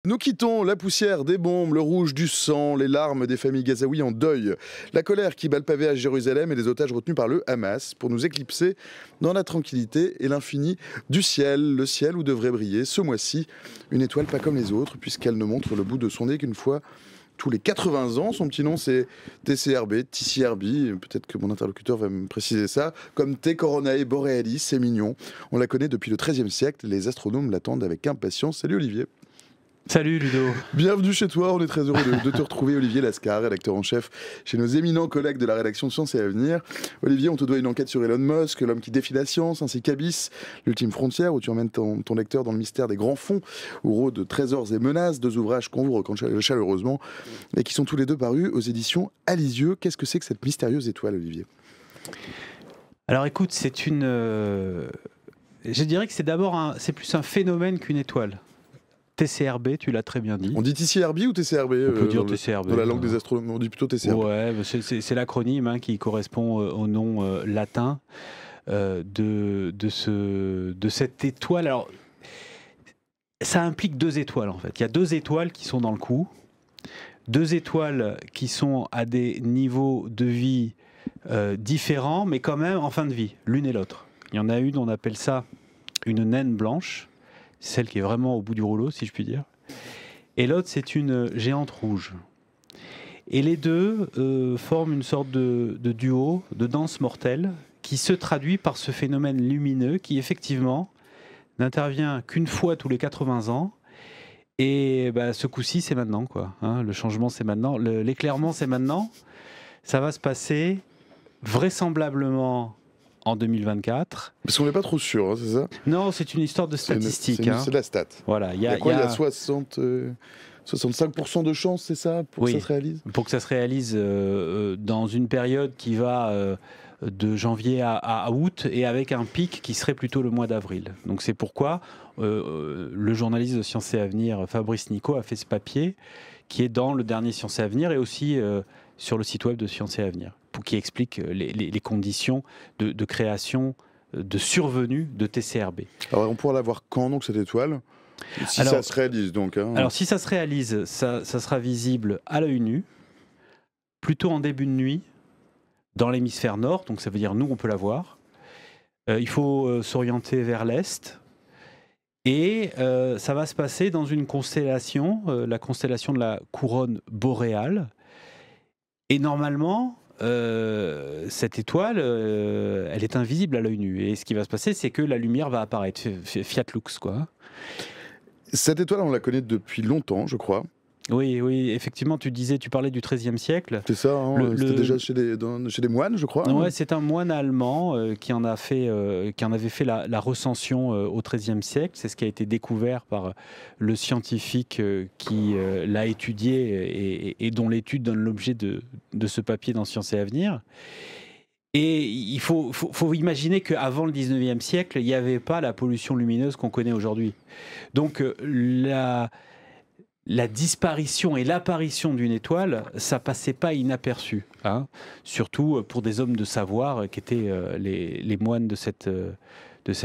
Nous quittons la poussière des bombes, le rouge du sang, les larmes des familles gazaouis en deuil, la colère qui bat le pavé à Jérusalem et les otages retenus par le Hamas pour nous éclipser dans la tranquillité et l'infini du ciel, le ciel où devrait briller ce mois-ci une étoile pas comme les autres puisqu'elle ne montre le bout de son nez qu'une fois tous les 80 ans. Son petit nom c'est TCRB, peut-être que mon interlocuteur va me préciser ça, comme T Coronae Borealis, c'est mignon. On la connaît depuis le XIIIe siècle, les astronomes l'attendent avec impatience. Salut Olivier. Salut Ludo. Bienvenue chez toi, on est très heureux de te retrouver, Olivier Lascar, rédacteur en chef chez nos éminents collègues de la rédaction de Science et Avenir. Olivier, on te doit une enquête sur Elon Musk, l'homme qui défie la science, ainsi qu'Abyss, l'ultime frontière, où tu emmènes ton lecteur dans le mystère des grands fonds, où rôdent trésors et menaces, deux ouvrages qu'on vous recommande chaleureusement, et qui sont tous les deux parus aux éditions Alysieux. Qu'est-ce que c'est que cette mystérieuse étoile, Olivier ? Alors écoute, je dirais que c'est plus un phénomène qu'une étoile. TCRB, tu l'as très bien dit. On dit TCRB ou TCRB On peut dire TCRB. Dans la langue des astronomes, on dit plutôt TCRB. Ouais, c'est l'acronyme qui correspond au nom latin de cette étoile. Alors, ça implique deux étoiles en fait. Il y a deux étoiles qui sont dans le coup. Deux étoiles qui sont à des niveaux de vie différents, mais quand même en fin de vie, l'une et l'autre. Il y en a une, on appelle ça une naine blanche, celle qui est vraiment au bout du rouleau, si je puis dire. Et l'autre, c'est une géante rouge. Et les deux forment une sorte de duo, de danse mortelle, qui se traduit par ce phénomène lumineux qui, effectivement, n'intervient qu'une fois tous les 80 ans. Et ce coup-ci, c'est maintenant, quoi. Le changement, c'est maintenant. L'éclairement, c'est maintenant. Ça va se passer vraisemblablement en 2024. Parce qu'on n'est pas trop sûr, c'est ça ? Non, c'est une histoire de statistique. C'est de la stat. Voilà, il y a 65% de chance, c'est ça, pour que ça se réalise ? Pour que ça se réalise dans une période qui va de janvier à août et avec un pic qui serait plutôt le mois d'avril. Donc c'est pourquoi le journaliste de Science et Avenir, Fabrice Nico, a fait ce papier qui est dans le dernier Science et Avenir et aussi sur le site web de Science et Avenir, qui explique les conditions de création, de survenue de TCRB. Alors on pourra la voir quand, donc, cette étoile ? Si ça se réalise, donc. Alors si ça se réalise, ça sera visible à l'œil nu, plutôt en début de nuit, dans l'hémisphère nord, donc ça veut dire nous on peut la voir. Il faut s'orienter vers l'est. Et ça va se passer dans une constellation, la constellation de la couronne boréale. Et normalement, cette étoile, elle est invisible à l'œil nu. Et ce qui va se passer, c'est que la lumière va apparaître, fiat lux, quoi. Cette étoile, on la connaît depuis longtemps, je crois. Oui, effectivement, tu parlais du XIIIe siècle. C'est ça, c'était déjà chez des moines, je crois. Ouais, c'est un moine allemand qui en avait fait la recension au XIIIe siècle. C'est ce qui a été découvert par le scientifique qui l'a étudié et dont l'étude donne l'objet de ce papier dans Science et Avenir. Et il faut imaginer qu'avant le 19e siècle, il n'y avait pas la pollution lumineuse qu'on connaît aujourd'hui. Donc la disparition et l'apparition d'une étoile, ça passait pas inaperçu, surtout pour des hommes de savoir qui étaient les moines de cette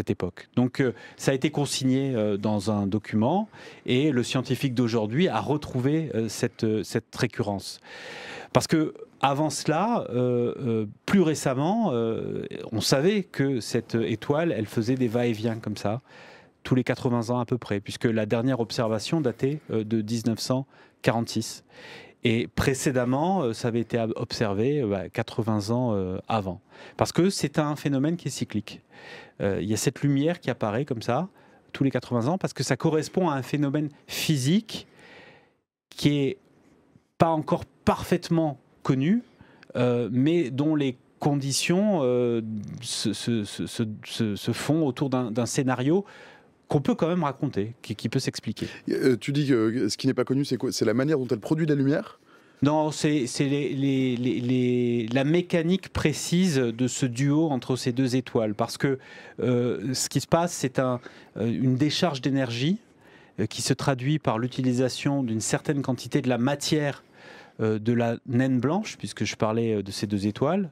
époque. Donc ça a été consigné dans un document et le scientifique d'aujourd'hui a retrouvé cette récurrence. Parce que avant cela, plus récemment, on savait que cette étoile, elle faisait des va-et-vient comme ça, tous les 80 ans à peu près, puisque la dernière observation datait de 1946. Et précédemment, ça avait été observé 80 ans avant. Parce que c'est un phénomène qui est cyclique. Il y a cette lumière qui apparaît comme ça, tous les 80 ans, parce que ça correspond à un phénomène physique qui n'est pas encore parfaitement connu, mais dont les conditions se font autour d'un scénario qu'on peut quand même raconter, qui peut s'expliquer. Tu dis que ce qui n'est pas connu, c'est quoi ? C'est la manière dont elle produit la lumière ? Non, c'est la mécanique précise de ce duo entre ces deux étoiles. Parce que ce qui se passe, c'est une décharge d'énergie qui se traduit par l'utilisation d'une certaine quantité de la matière de la naine blanche, puisque je parlais de ces deux étoiles.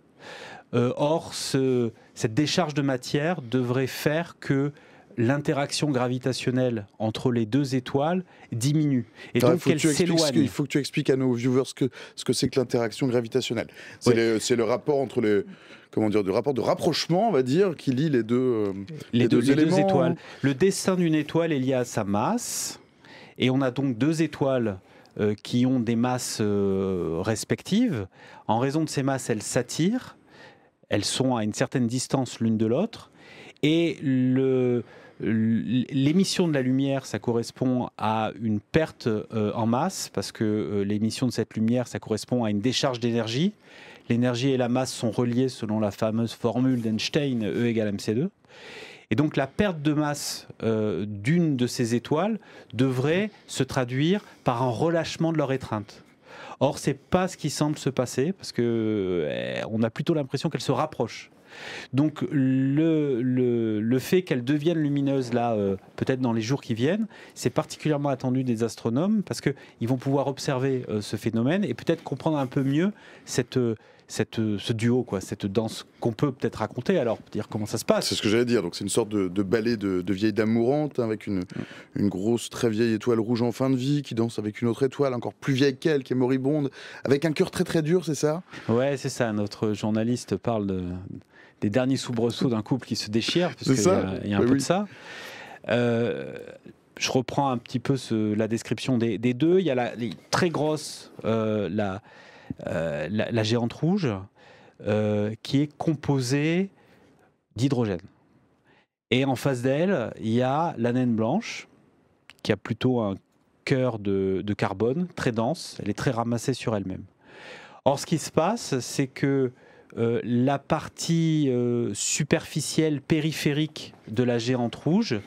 Or, cette décharge de matière devrait faire que l'interaction gravitationnelle entre les deux étoiles diminue. Et donc qu'elles s'éloignent. Il faut que tu expliques à nos viewers ce que c'est que l'interaction gravitationnelle. C'est le rapport entre le rapport de rapprochement, on va dire, qui lie les deux étoiles. Le destin d'une étoile est lié à sa masse. Et on a donc deux étoiles qui ont des masses respectives. En raison de ces masses, elles s'attirent. Elles sont à une certaine distance l'une de l'autre. Et l'émission de la lumière, ça correspond à une perte en masse, parce que l'émission de cette lumière, ça correspond à une décharge d'énergie. L'énergie et la masse sont reliées selon la fameuse formule d'Einstein, E égale mc2. Et donc la perte de masse d'une de ces étoiles devrait se traduire par un relâchement de leur étreinte. Or, ce n'est pas ce qui semble se passer, parce qu'on a plutôt l'impression qu'elles se rapprochent. Donc le fait qu'elles deviennent lumineuses là, peut-être dans les jours qui viennent, c'est particulièrement attendu des astronomes, parce qu'ils vont pouvoir observer ce phénomène et peut-être comprendre un peu mieux ce duo, cette danse qu'on peut peut-être raconter. Alors, dire comment ça se passe. C'est ce que j'allais dire. Donc c'est une sorte de ballet de vieille dame mourante, avec une grosse, très vieille étoile rouge en fin de vie qui danse avec une autre étoile encore plus vieille qu'elle, qui est moribonde, avec un cœur très très dur, c'est ça? Ouais, c'est ça. Notre journaliste parle des derniers soubresauts d'un couple qui se déchire, parce qu'il y a un peu de ça. Je reprends un petit peu la description des deux. Il y a les très grosse, la géante rouge, qui est composée d'hydrogène. Et en face d'elle, il y a la naine blanche, qui a plutôt un cœur de carbone très dense. Elle est très ramassée sur elle-même. Or, ce qui se passe, c'est que la partie superficielle, périphérique de la géante rouge,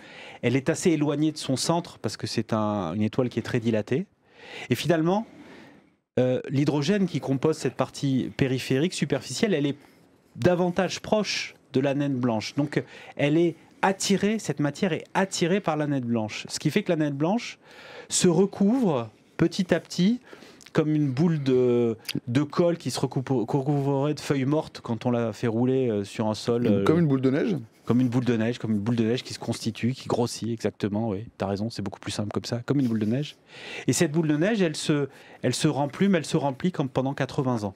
elle est assez éloignée de son centre, parce que c'est une étoile qui est très dilatée. Et finalement, l'hydrogène qui compose cette partie périphérique, superficielle, elle est davantage proche de la naine blanche. Donc cette matière est attirée par la naine blanche. Ce qui fait que la naine blanche se recouvre petit à petit comme une boule de colle qui se recouvrerait de feuilles mortes quand on la fait rouler sur un sol. Comme une boule de neige ? Comme une boule de neige qui se constitue, qui grossit, exactement, oui, t'as raison, c'est beaucoup plus simple comme ça, comme une boule de neige. Et cette boule de neige, elle se remplit comme pendant 80 ans.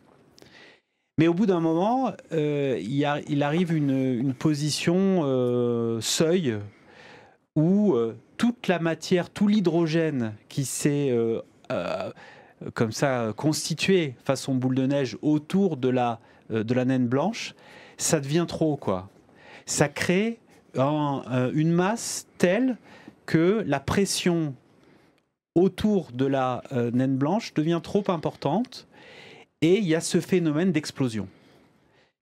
Mais au bout d'un moment, il arrive une position seuil où toute la matière, tout l'hydrogène qui s'est comme ça constitué façon boule de neige autour de la naine blanche, ça devient trop, quoi. Ça crée une masse telle que la pression autour de la naine blanche devient trop importante, et il y a ce phénomène d'explosion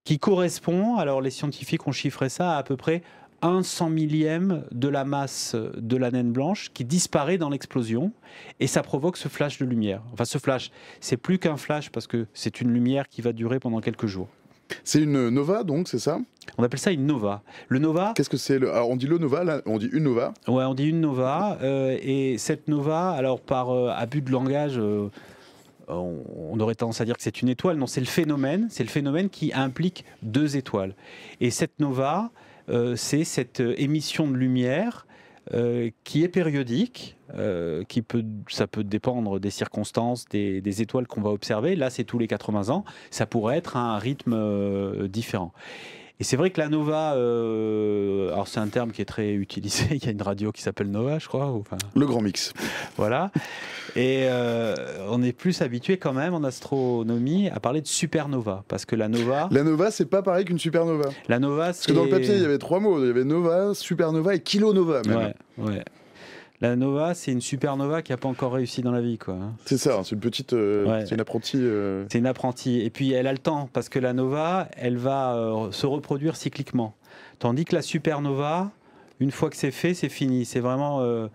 qui correspond, alors les scientifiques ont chiffré ça à peu près 1/100 millième de la masse de la naine blanche qui disparaît dans l'explosion, et ça provoque ce flash de lumière. Enfin, ce flash, c'est plus qu'un flash, parce que c'est une lumière qui va durer pendant quelques jours. C'est une nova, donc, c'est ça ? On appelle ça une nova. Le nova... Qu'est-ce que c'est Alors, on dit le nova, là, on dit une nova ? Ouais, on dit une nova. Et cette nova, alors par abus de langage, on aurait tendance à dire que c'est une étoile. Non, c'est le phénomène. C'est le phénomène qui implique deux étoiles. Et cette nova, c'est cette émission de lumière qui est périodique, ça peut dépendre des circonstances, des étoiles qu'on va observer. Là, c'est tous les 80 ans. Ça pourrait être à un rythme différent. Et c'est vrai que la nova, alors c'est un terme qui est très utilisé, il y a une radio qui s'appelle Nova, je crois. Le grand mix. Voilà. Et on est plus habitué quand même en astronomie à parler de supernova, parce que la nova... La nova, c'est pas pareil qu'une supernova. La nova, parce que dans le papier, il y avait 3 mots. Il y avait nova, supernova et kilonova même. Ouais. La nova, c'est une supernova qui n'a pas encore réussi dans la vie, quoi. C'est ça, c'est une petite... C'est une apprentie... C'est une apprentie. Et puis, elle a le temps, parce que la nova, elle va se reproduire cycliquement. Tandis que la supernova, une fois que c'est fait, c'est fini. C'est vraiment le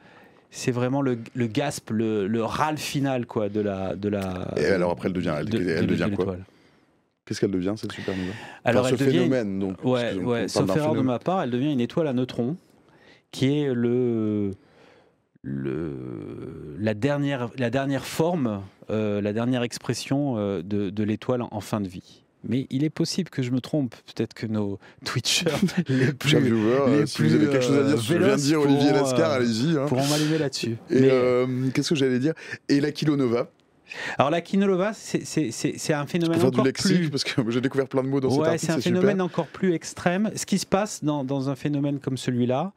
gasp, le râle final, quoi, de la... Et alors après, elle devient quoi ? Qu'est-ce qu'elle devient, cette supernova ? Alors, ce phénomène, donc. Ouais, sauf erreur de ma part, elle devient une étoile à neutrons, qui est la dernière forme, la dernière expression de l'étoile en fin de vie. mais il est possible que je me trompe. Peut-être que nos Twitchers les Chers plus, viewers, si vous avez quelque chose à dire, je viens de dire Olivier Lascar, allez-y. Hein. Pourront m'allumer là-dessus. Et qu'est-ce que j'allais dire? Et la kilonova? Alors la kilonova, c'est un phénomène faire encore du lexique, plus... parce que j'ai découvert plein de mots dans cet article, c'est un phénomène encore plus extrême. Ce qui se passe dans un phénomène comme celui-là,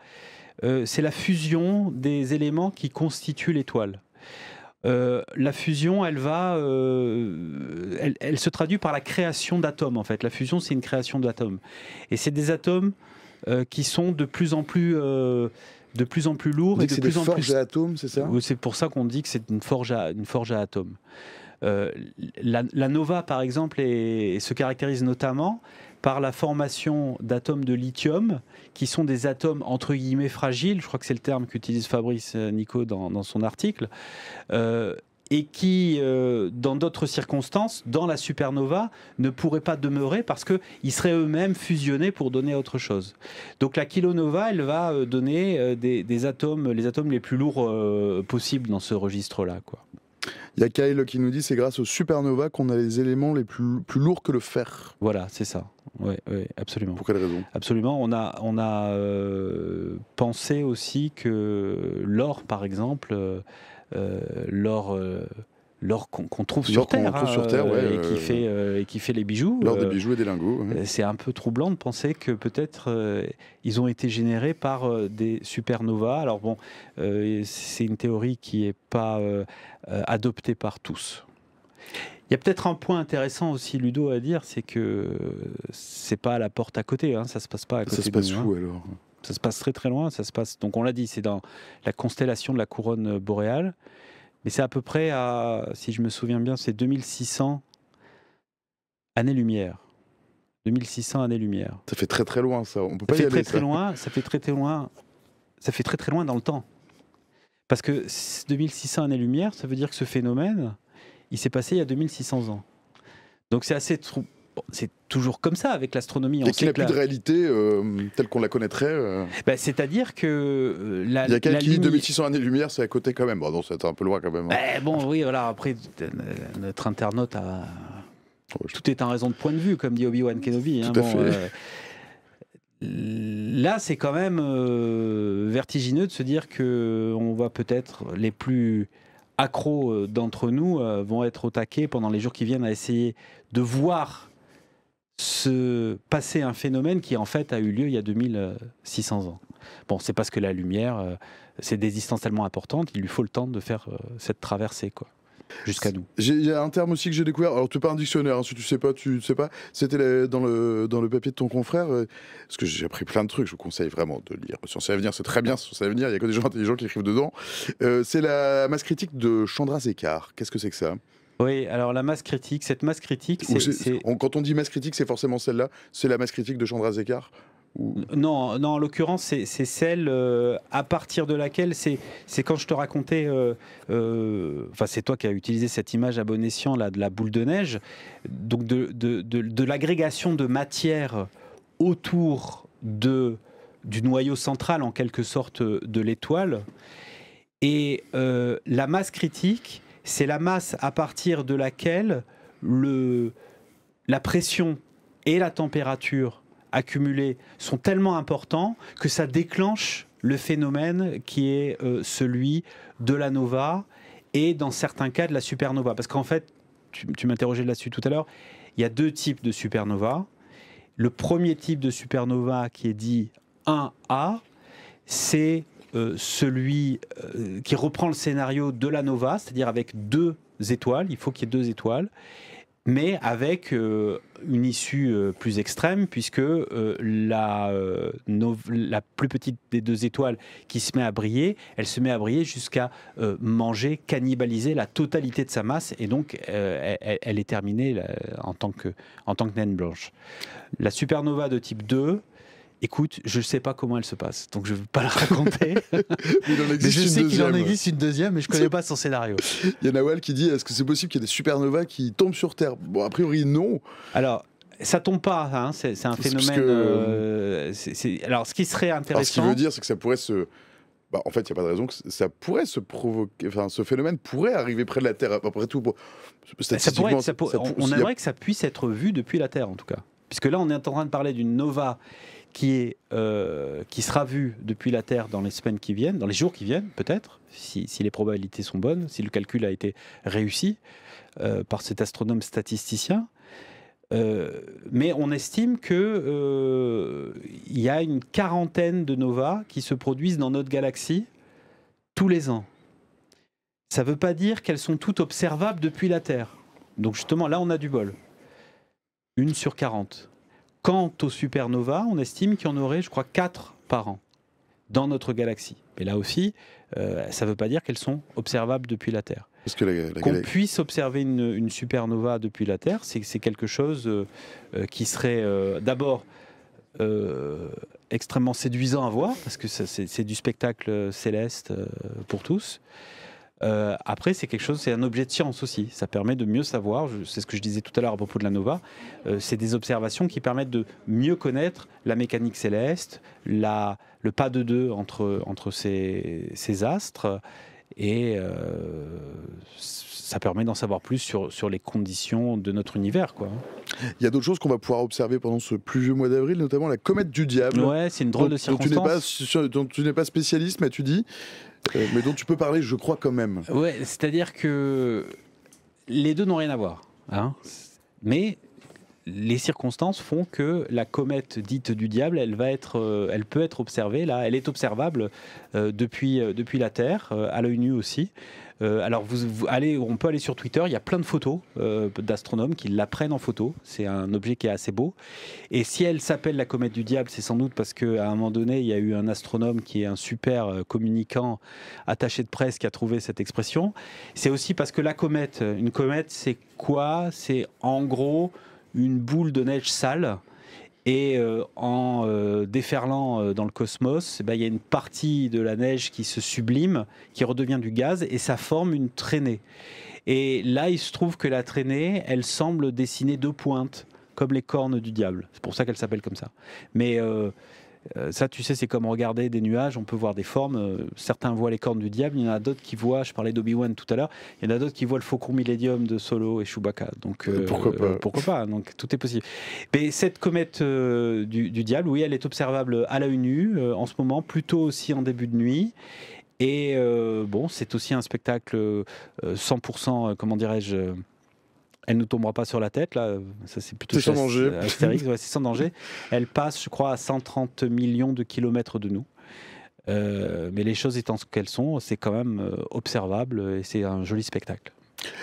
c'est la fusion des éléments qui constituent l'étoile. La fusion, elle se traduit par la création d'atomes, en fait. La fusion, c'est une création d'atomes. Et c'est des atomes qui sont de plus en plus lourds et de plus en plus... C'est des forges à atomes, c'est ça? C'est pour ça qu'on dit que c'est une forge à atomes. La nova, par exemple, se caractérise notamment par la formation d'atomes de lithium, qui sont des atomes entre guillemets fragiles, je crois que c'est le terme qu'utilise Fabrice Nico dans son article, et qui, dans d'autres circonstances, dans la supernova, ne pourraient pas demeurer parce qu'ils seraient eux-mêmes fusionnés pour donner autre chose. Donc la kilonova, elle va donner les atomes les plus lourds possibles dans ce registre-là, quoi. Il y a Kyle qui nous dit c'est grâce aux supernovas qu'on a les éléments les plus lourds que le fer. Voilà, c'est ça. Oui, absolument. Pour quelle raison? Absolument. On a pensé aussi que l'or, par exemple, l'or qu'on trouve sur Terre, et qui fait les bijoux. L'or des bijoux et des lingots. C'est un peu troublant de penser que peut-être ils ont été générés par des supernovas. Alors bon, c'est une théorie qui n'est pas adoptée par tous. Il y a peut-être un point intéressant aussi, Ludo, à dire, c'est que c'est pas à la porte à côté, hein, ça se passe pas à côté. Ça se passe où alors? Ça se passe très très loin. Ça se passe. Donc on l'a dit, c'est dans la constellation de la couronne boréale. Mais c'est à peu près à, si je me souviens bien, c'est 2600 années-lumière. 2600 années-lumière. Ça fait très très loin, ça. On peut pas y aller. Très loin. Ça fait très très loin. Ça fait très très loin dans le temps. Parce que 2600 années-lumière, ça veut dire que ce phénomène, il s'est passé il y a 2600 ans. Donc c'est assez c'est toujours comme ça avec l'astronomie. Et qu'il n'y a plus de réalité telle qu'on la connaîtrait. C'est-à-dire que il y a quelqu'un qui dit 2600 années-lumière, c'est à côté quand même. Bon, non, c'est un peu loin quand même. Bon, oui, voilà. Après, notre internaute a... Tout est en raison de point de vue, comme dit Obi-Wan Kenobi. Tout à fait. Là, c'est quand même vertigineux de se dire qu'on va peut-être, les plus accros d'entre nous vont être au taquet pendant les jours qui viennent à essayer de voir se passer un phénomène qui en fait a eu lieu il y a 2600 ans. Bon, c'est parce que la lumière, c'est des distances tellement importantes, il lui faut le temps de faire cette traversée, quoi, jusqu'à nous. Il y a un terme aussi que j'ai découvert, alors tu n'es pas un dictionnaire, hein, si tu sais pas, c'était dans le papier de ton confrère, parce que j'ai appris plein de trucs, je vous conseille vraiment de lire Sciences et Avenir, c'est très bien Sciences et Avenir, il n'y a que des gens intelligents qui écrivent dedans. C'est la masse critique de Chandra-Sekhar, qu'est-ce que c'est que ça? Oui, alors la masse critique, cette masse critique, quand on dit masse critique, c'est forcément celle-là, c'est la masse critique de Chandra-Sekhar? Non, en l'occurrence, c'est celle à partir de laquelle, c'est quand je te racontais, enfin c'est toi qui as utilisé cette image à bon escient là, de la boule de neige, donc de l'agrégation de matière autour du noyau central en quelque sorte de l'étoile. Et la masse critique, c'est la masse à partir de laquelle la pression et la température accumulés sont tellement importants que ça déclenche le phénomène qui est celui de la nova et dans certains cas de la supernova. Parce qu'en fait, tu m'interrogeais là-dessus tout à l'heure, il y a deux types de supernova. Le premier type de supernova qui est dit 1A, c'est celui qui reprend le scénario de la nova, c'est-à-dire avec deux étoiles, il faut qu'il y ait deux étoiles, mais avec une issue plus extrême, puisque la plus petite des deux étoiles qui se met à briller, elle se met à briller jusqu'à manger, cannibaliser la totalité de sa masse, et donc elle est terminée en tant que naine blanche. La supernova de type 2, écoute, je ne sais pas comment elle se passe, donc je ne veux pas la raconter. Mais je sais qu'il en existe une deuxième, mais je ne connais pas son scénario. Il y a Nawal qui dit, est-ce que c'est possible qu'il y ait des supernovas qui tombent sur Terre? Bon, a priori, non. Alors, ça ne tombe pas, hein, c'est un phénomène... Alors, ce qui serait intéressant... Alors, ce qu'il veut dire, c'est que ça pourrait se Bah, en fait, il n'y a pas de raison que ça pourrait se provoquer, enfin, ce phénomène pourrait arriver près de la Terre. Après tout, statistiquement, on aimerait que ça puisse être vu depuis la Terre, en tout cas. Puisque là, on est en train de parler d'une nova qui sera vue depuis la Terre dans les semaines qui viennent, dans les jours qui viennent, peut-être, si les probabilités sont bonnes, si le calcul a été réussi par cet astronome statisticien. Mais on estime qu'il y a une quarantaine de novas qui se produisent dans notre galaxie tous les ans. Ça ne veut pas dire qu'elles sont toutes observables depuis la Terre. Donc justement, là, on a du bol. 1 sur 40. Quant aux supernovas, on estime qu'il y en aurait, je crois, 4 par an dans notre galaxie. Mais là aussi, ça ne veut pas dire qu'elles sont observables depuis la Terre. Qu'on puisse observer une supernova depuis la Terre, c'est quelque chose qui serait d'abord extrêmement séduisant à voir, parce que c'est du spectacle céleste pour tous. Après, c'est un objet de science aussi. Ça permet de mieux savoir, c'est ce que je disais tout à l'heure à propos de la nova, c'est des observations qui permettent de mieux connaître la mécanique céleste, le pas de deux entre ces astres, et ça permet d'en savoir plus sur les conditions de notre univers, quoi. Il y a d'autres choses qu'on va pouvoir observer pendant ce pluvieux mois d'avril, notamment la comète du diable. Ouais, c'est une drôle de circonstance. Dont tu n'es pas spécialiste, mais tu dis, mais dont tu peux parler, je crois, quand même. Ouais, c'est-à-dire que les deux n'ont rien à voir, hein. Mais les circonstances font que la comète dite du diable, elle peut être observée. Là, elle est observable depuis la Terre, à l'œil nu aussi. Alors, on peut aller sur Twitter, il y a plein de photos d'astronomes qui la prennent en photo. C'est un objet qui est assez beau. Et si elle s'appelle la comète du diable, c'est sans doute parce qu'à un moment donné, il y a eu un astronome qui est un super communicant attaché de presse qui a trouvé cette expression. C'est aussi parce que une comète, c'est quoi? C'est en gros une boule de neige sale. Et en déferlant dans le cosmos, il y a une partie de la neige qui se sublime, qui redevient du gaz, et ça forme une traînée. Et là, il se trouve que la traînée, elle semble dessiner 2 pointes, comme les cornes du diable. C'est pour ça qu'elle s'appelle comme ça. Mais ça, tu sais, c'est comme regarder des nuages, on peut voir des formes. Certains voient les cornes du diable, il y en a d'autres qui voient, je parlais d'Obi-Wan tout à l'heure, il y en a d'autres qui voient le faucon Millennium de Solo et Chewbacca. Donc pourquoi pas, donc tout est possible. Mais cette comète du diable, oui, elle est observable à l'œil nu en ce moment, plutôt aussi en début de nuit. Et c'est aussi un spectacle 100%, comment dirais-je, elle ne tombera pas sur la tête, là. Ça, c'est plutôt sans danger. Astérix, ouais, c'est sans danger. Elle passe, je crois, à 130 millions de kilomètres de nous. Mais les choses étant ce qu'elles sont, c'est quand même observable et c'est un joli spectacle.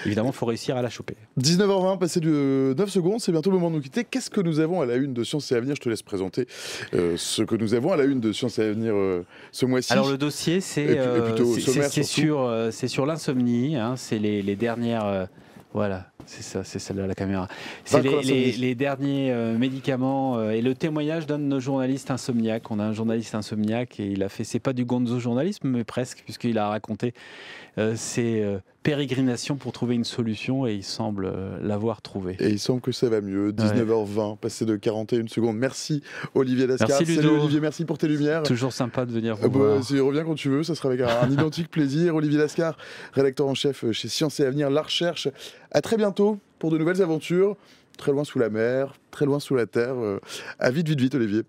Évidemment, il faut réussir à la choper. 19h20, passé de 9 secondes, c'est bientôt le moment de nous quitter. Qu'est-ce que nous avons à la une de Science et Avenir? Je te laisse présenter ce que nous avons à la une de Science et Avenir ce mois-ci. Alors le dossier, c'est sur l'insomnie, hein, c'est les dernières... Voilà, c'est ça, c'est celle-là la caméra. C'est les derniers médicaments et le témoignage d'un de nos journalistes insomniaques. On a un journaliste insomniaque et il a fait, c'est pas du gonzo journalisme, mais presque, puisqu'il a raconté ses pérégrinations pour trouver une solution et il semble l'avoir trouvé. Et il semble que ça va mieux. 19h20, passé de 41 secondes. Merci Olivier Lascar. Merci Ludo. Salut Olivier, merci pour tes lumières. Toujours sympa de venir vous voir. Reviens quand tu veux, ça sera avec un identique plaisir. Olivier Lascar, rédacteur en chef chez Science et Avenir, la recherche. À très bientôt pour de nouvelles aventures. Très loin sous la mer, très loin sous la terre. À vite, vite, vite Olivier.